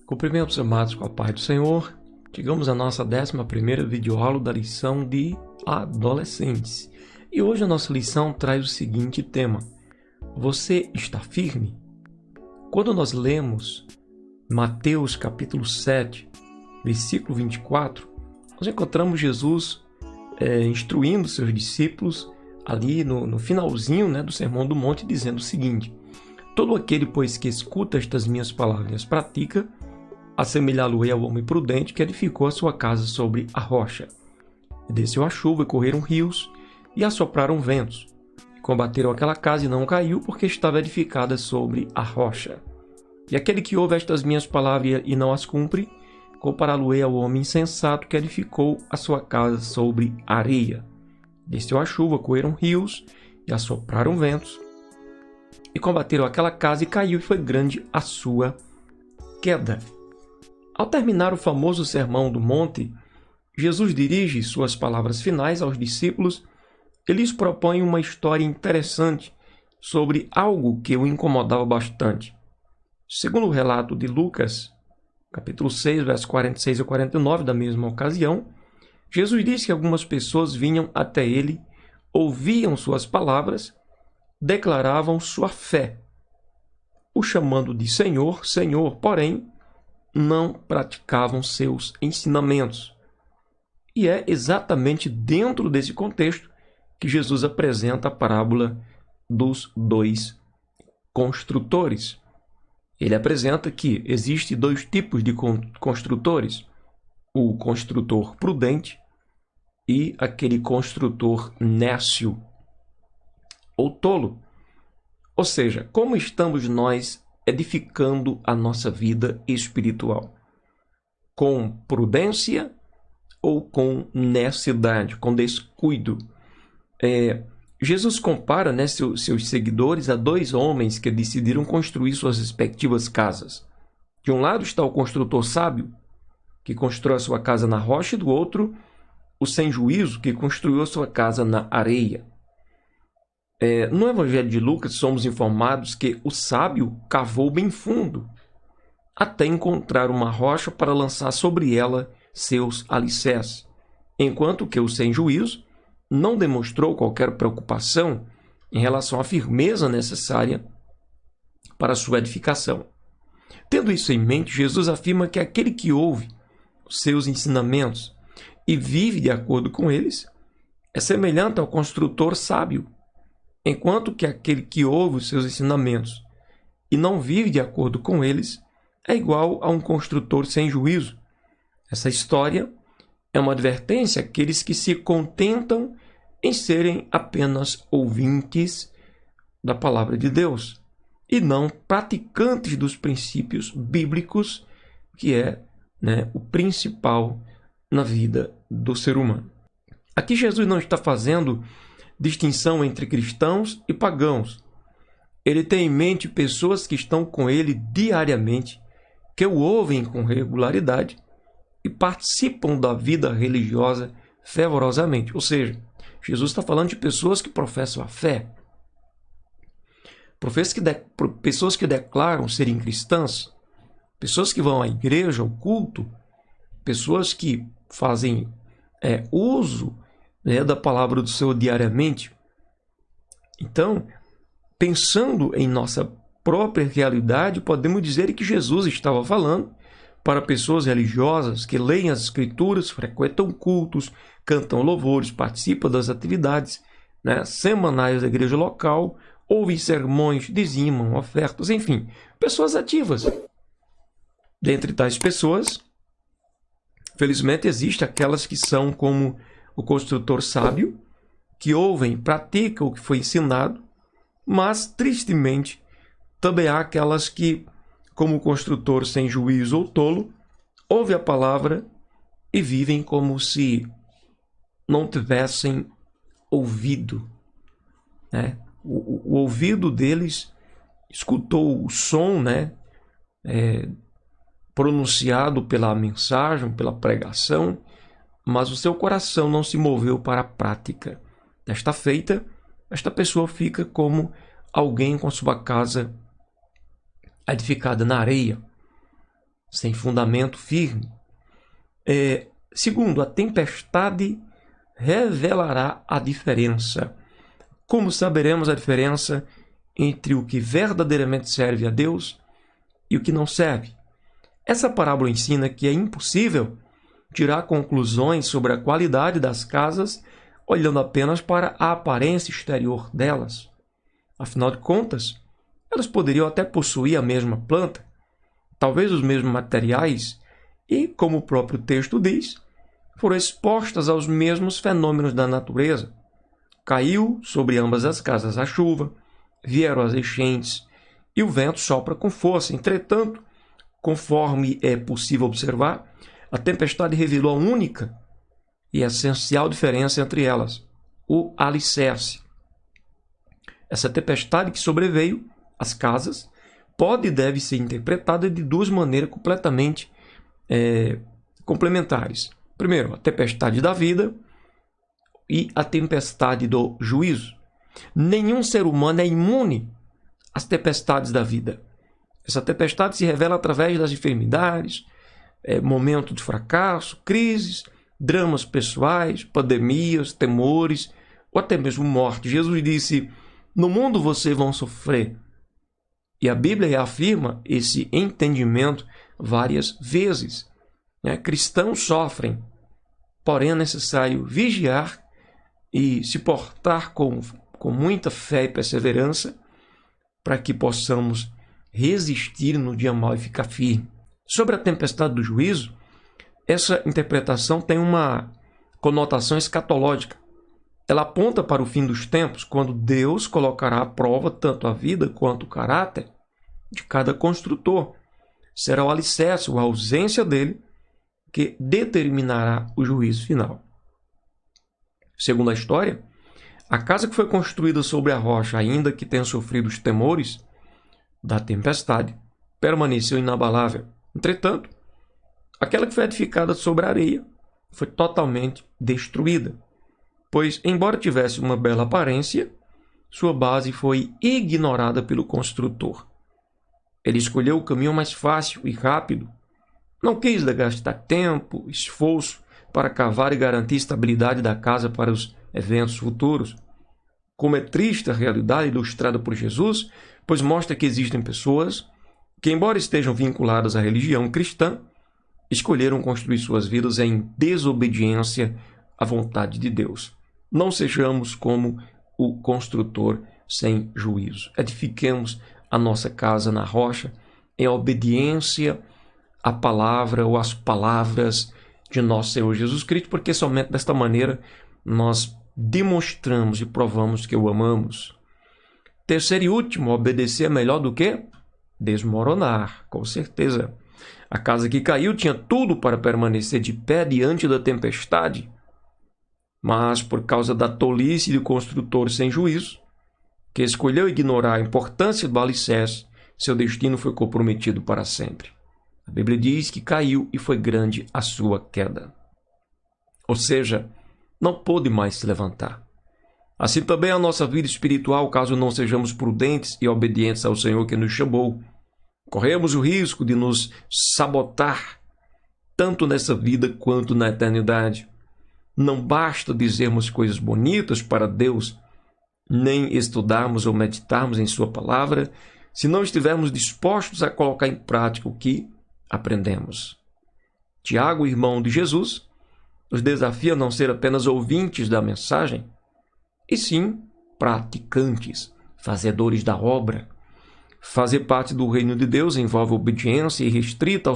Cumprimentos amados com a paz do Senhor. Chegamos à nossa 11ª videoaula da lição de adolescentes. E hoje a nossa lição traz o seguinte tema: você está firme? Quando nós lemos Mateus capítulo 7, versículo 24, nós encontramos Jesus instruindo seus discípulos ali no finalzinho do Sermão do Monte, dizendo o seguinte: todo aquele, pois, que escuta estas minhas palavras e as pratica, assemelhá-lo-ei ao homem prudente que edificou a sua casa sobre a rocha. E desceu a chuva, e correram rios, e assopraram ventos. E combateram aquela casa, e não caiu, porque estava edificada sobre a rocha. E aquele que ouve estas minhas palavras e não as cumpre, compará-lo-ei ao homem insensato que edificou a sua casa sobre a areia. Desceu a chuva, correram rios, e assopraram ventos. E combateram aquela casa, e caiu, e foi grande a sua queda. Ao terminar o famoso Sermão do Monte, Jesus dirige suas palavras finais aos discípulos e lhes propõe uma história interessante sobre algo que o incomodava bastante. Segundo o relato de Lucas, capítulo 6, versos 46 a 49, da mesma ocasião, Jesus disse que algumas pessoas vinham até ele, ouviam suas palavras, declaravam sua fé, o chamando de Senhor, Senhor, porém, não praticavam seus ensinamentos. E é exatamente dentro desse contexto que Jesus apresenta a parábola dos dois construtores. Ele apresenta que existem dois tipos de construtores: o construtor prudente e aquele construtor nécio ou tolo. Ou seja, como estamos nós edificando a nossa vida espiritual? Com prudência ou com necessidade, com descuido? Jesus compara seus seguidores a dois homens que decidiram construir suas respectivas casas. De um lado está o construtor sábio, que constrói a sua casa na rocha, e do outro, o sem juízo, que construiu a sua casa na areia. No Evangelho de Lucas, somos informados que o sábio cavou bem fundo, até encontrar uma rocha para lançar sobre ela seus alicerces, enquanto que o sem juízo não demonstrou qualquer preocupação em relação à firmeza necessária para sua edificação. Tendo isso em mente, Jesus afirma que aquele que ouve os seus ensinamentos e vive de acordo com eles é semelhante ao construtor sábio, enquanto que aquele que ouve os seus ensinamentos e não vive de acordo com eles é igual a um construtor sem juízo. Essa história é uma advertência àqueles que se contentam em serem apenas ouvintes da palavra de Deus e não praticantes dos princípios bíblicos, que é o principal na vida do ser humano. Aqui Jesus não está fazendo distinção entre cristãos e pagãos. Ele tem em mente pessoas que estão com ele diariamente, que o ouvem com regularidade e participam da vida religiosa fervorosamente. Ou seja, Jesus está falando de pessoas que professam a fé, pessoas que declaram serem cristãs, pessoas que vão à igreja, ao culto, pessoas que fazem uso da palavra do Senhor diariamente. Então, pensando em nossa própria realidade, podemos dizer que Jesus estava falando para pessoas religiosas que leem as Escrituras, frequentam cultos, cantam louvores, participam das atividades semanais da igreja local, ouvem sermões, dizimam, ofertas, enfim, pessoas ativas. Dentre tais pessoas, felizmente, existem aquelas que são como o construtor sábio, que ouvem, praticam o que foi ensinado, mas, tristemente, também há aquelas que, como o construtor sem juízo ou tolo, ouvem a palavra e vivem como se não tivessem ouvido. O ouvido deles escutou o som pronunciado pela mensagem, pela pregação, mas o seu coração não se moveu para a prática. Desta feita, esta pessoa fica como alguém com sua casa edificada na areia. sem fundamento firme. Segundo, a tempestade revelará a diferença. Como saberemos a diferença entre o que verdadeiramente serve a Deus e o que não serve? Essa parábola ensina que é impossível tirar conclusões sobre a qualidade das casas olhando apenas para a aparência exterior delas. Afinal de contas, elas poderiam até possuir a mesma planta, talvez os mesmos materiais e, como o próprio texto diz, foram expostas aos mesmos fenômenos da natureza. Caiu sobre ambas as casas a chuva, vieram as enchentes e o vento sopra com força. Entretanto, conforme é possível observar, a tempestade revelou a única e essencial diferença entre elas, o alicerce. Essa tempestade que sobreveio às casas pode e deve ser interpretada de duas maneiras completamente complementares. Primeiro, a tempestade da vida e a tempestade do juízo. Nenhum ser humano é imune às tempestades da vida. Essa tempestade se revela através das enfermidades, momentos de fracasso, crises, dramas pessoais, pandemias, temores ou até mesmo morte. Jesus disse: no mundo vocês vão sofrer. E a Bíblia reafirma esse entendimento várias vezes. Cristãos sofrem, porém é necessário vigiar e se portar com muita fé e perseverança para que possamos resistir no dia mau e ficar firme. Sobre a tempestade do juízo, essa interpretação tem uma conotação escatológica. Ela aponta para o fim dos tempos, quando Deus colocará à prova tanto a vida quanto o caráter de cada construtor. Será o alicerce ou a ausência dele que determinará o juízo final. Segundo a história, a casa que foi construída sobre a rocha, ainda que tenha sofrido os temores da tempestade, permaneceu inabalável. Entretanto, aquela que foi edificada sobre a areia foi totalmente destruída, pois, embora tivesse uma bela aparência, sua base foi ignorada pelo construtor. Ele escolheu o caminho mais fácil e rápido. Não quis gastar tempo, esforço para cavar e garantir a estabilidade da casa para os eventos futuros. Como é triste a realidade ilustrada por Jesus, pois mostra que existem pessoas que, embora estejam vinculadas à religião cristã, escolheram construir suas vidas em desobediência à vontade de Deus. Não sejamos como o construtor sem juízo. Edifiquemos a nossa casa na rocha em obediência à palavra ou às palavras de nosso Senhor Jesus Cristo, porque somente desta maneira nós demonstramos e provamos que o amamos. Terceiro e último, obedecer é melhor do que desmoronar, com certeza. A casa que caiu tinha tudo para permanecer de pé diante da tempestade, mas por causa da tolice do construtor sem juízo, que escolheu ignorar a importância do alicerce, seu destino foi comprometido para sempre. A Bíblia diz que caiu e foi grande a sua queda. Ou seja, não pôde mais se levantar. Assim também a nossa vida espiritual, caso não sejamos prudentes e obedientes ao Senhor que nos chamou. Corremos o risco de nos sabotar, tanto nessa vida quanto na eternidade. Não basta dizermos coisas bonitas para Deus, nem estudarmos ou meditarmos em Sua palavra, se não estivermos dispostos a colocar em prática o que aprendemos. Tiago, irmão de Jesus, nos desafia a não ser apenas ouvintes da mensagem, e sim praticantes, fazedores da obra. Fazer parte do reino de Deus envolve obediência irrestrita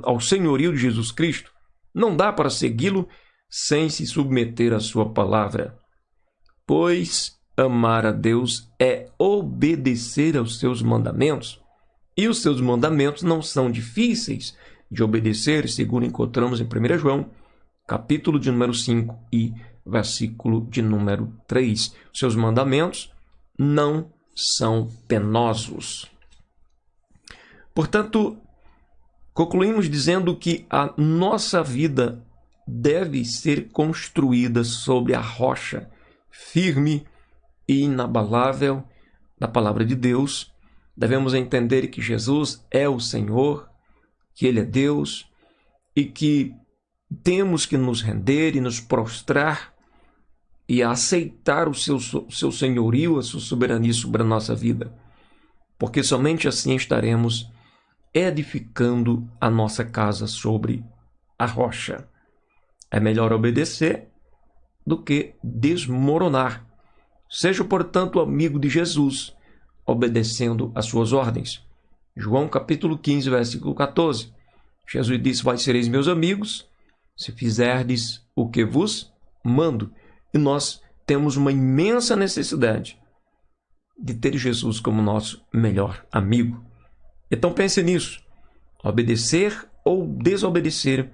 ao senhorio de Jesus Cristo. Não dá para segui-lo sem se submeter à sua palavra. Pois amar a Deus é obedecer aos seus mandamentos. E os seus mandamentos não são difíceis de obedecer, segundo encontramos em 1 João, capítulo de número 5 e versículo de número 3. Os seus mandamentos não são penosos. Portanto, concluímos dizendo que a nossa vida deve ser construída sobre a rocha firme e inabalável da palavra de Deus. Devemos entender que Jesus é o Senhor, que Ele é Deus e que temos que nos render e nos prostrar e aceitar o seu senhorio, a sua soberania sobre a nossa vida, porque somente assim estaremos edificando a nossa casa sobre a rocha. É melhor obedecer do que desmoronar. Seja, portanto, amigo de Jesus, obedecendo às suas ordens. João capítulo 15, versículo 14. Jesus disse: vós sereis meus amigos, se fizerdes o que vos mando. E nós temos uma imensa necessidade de ter Jesus como nosso melhor amigo. Então pense nisso. Obedecer ou desobedecer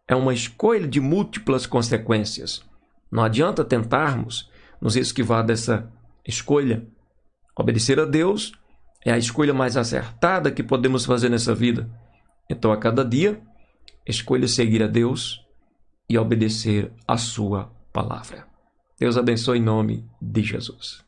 é uma escolha de múltiplas consequências. Não adianta tentarmos nos esquivar dessa escolha. Obedecer a Deus é a escolha mais acertada que podemos fazer nessa vida. Então, a cada dia, escolha seguir a Deus e obedecer a sua palavra. Deus abençoe em nome de Jesus.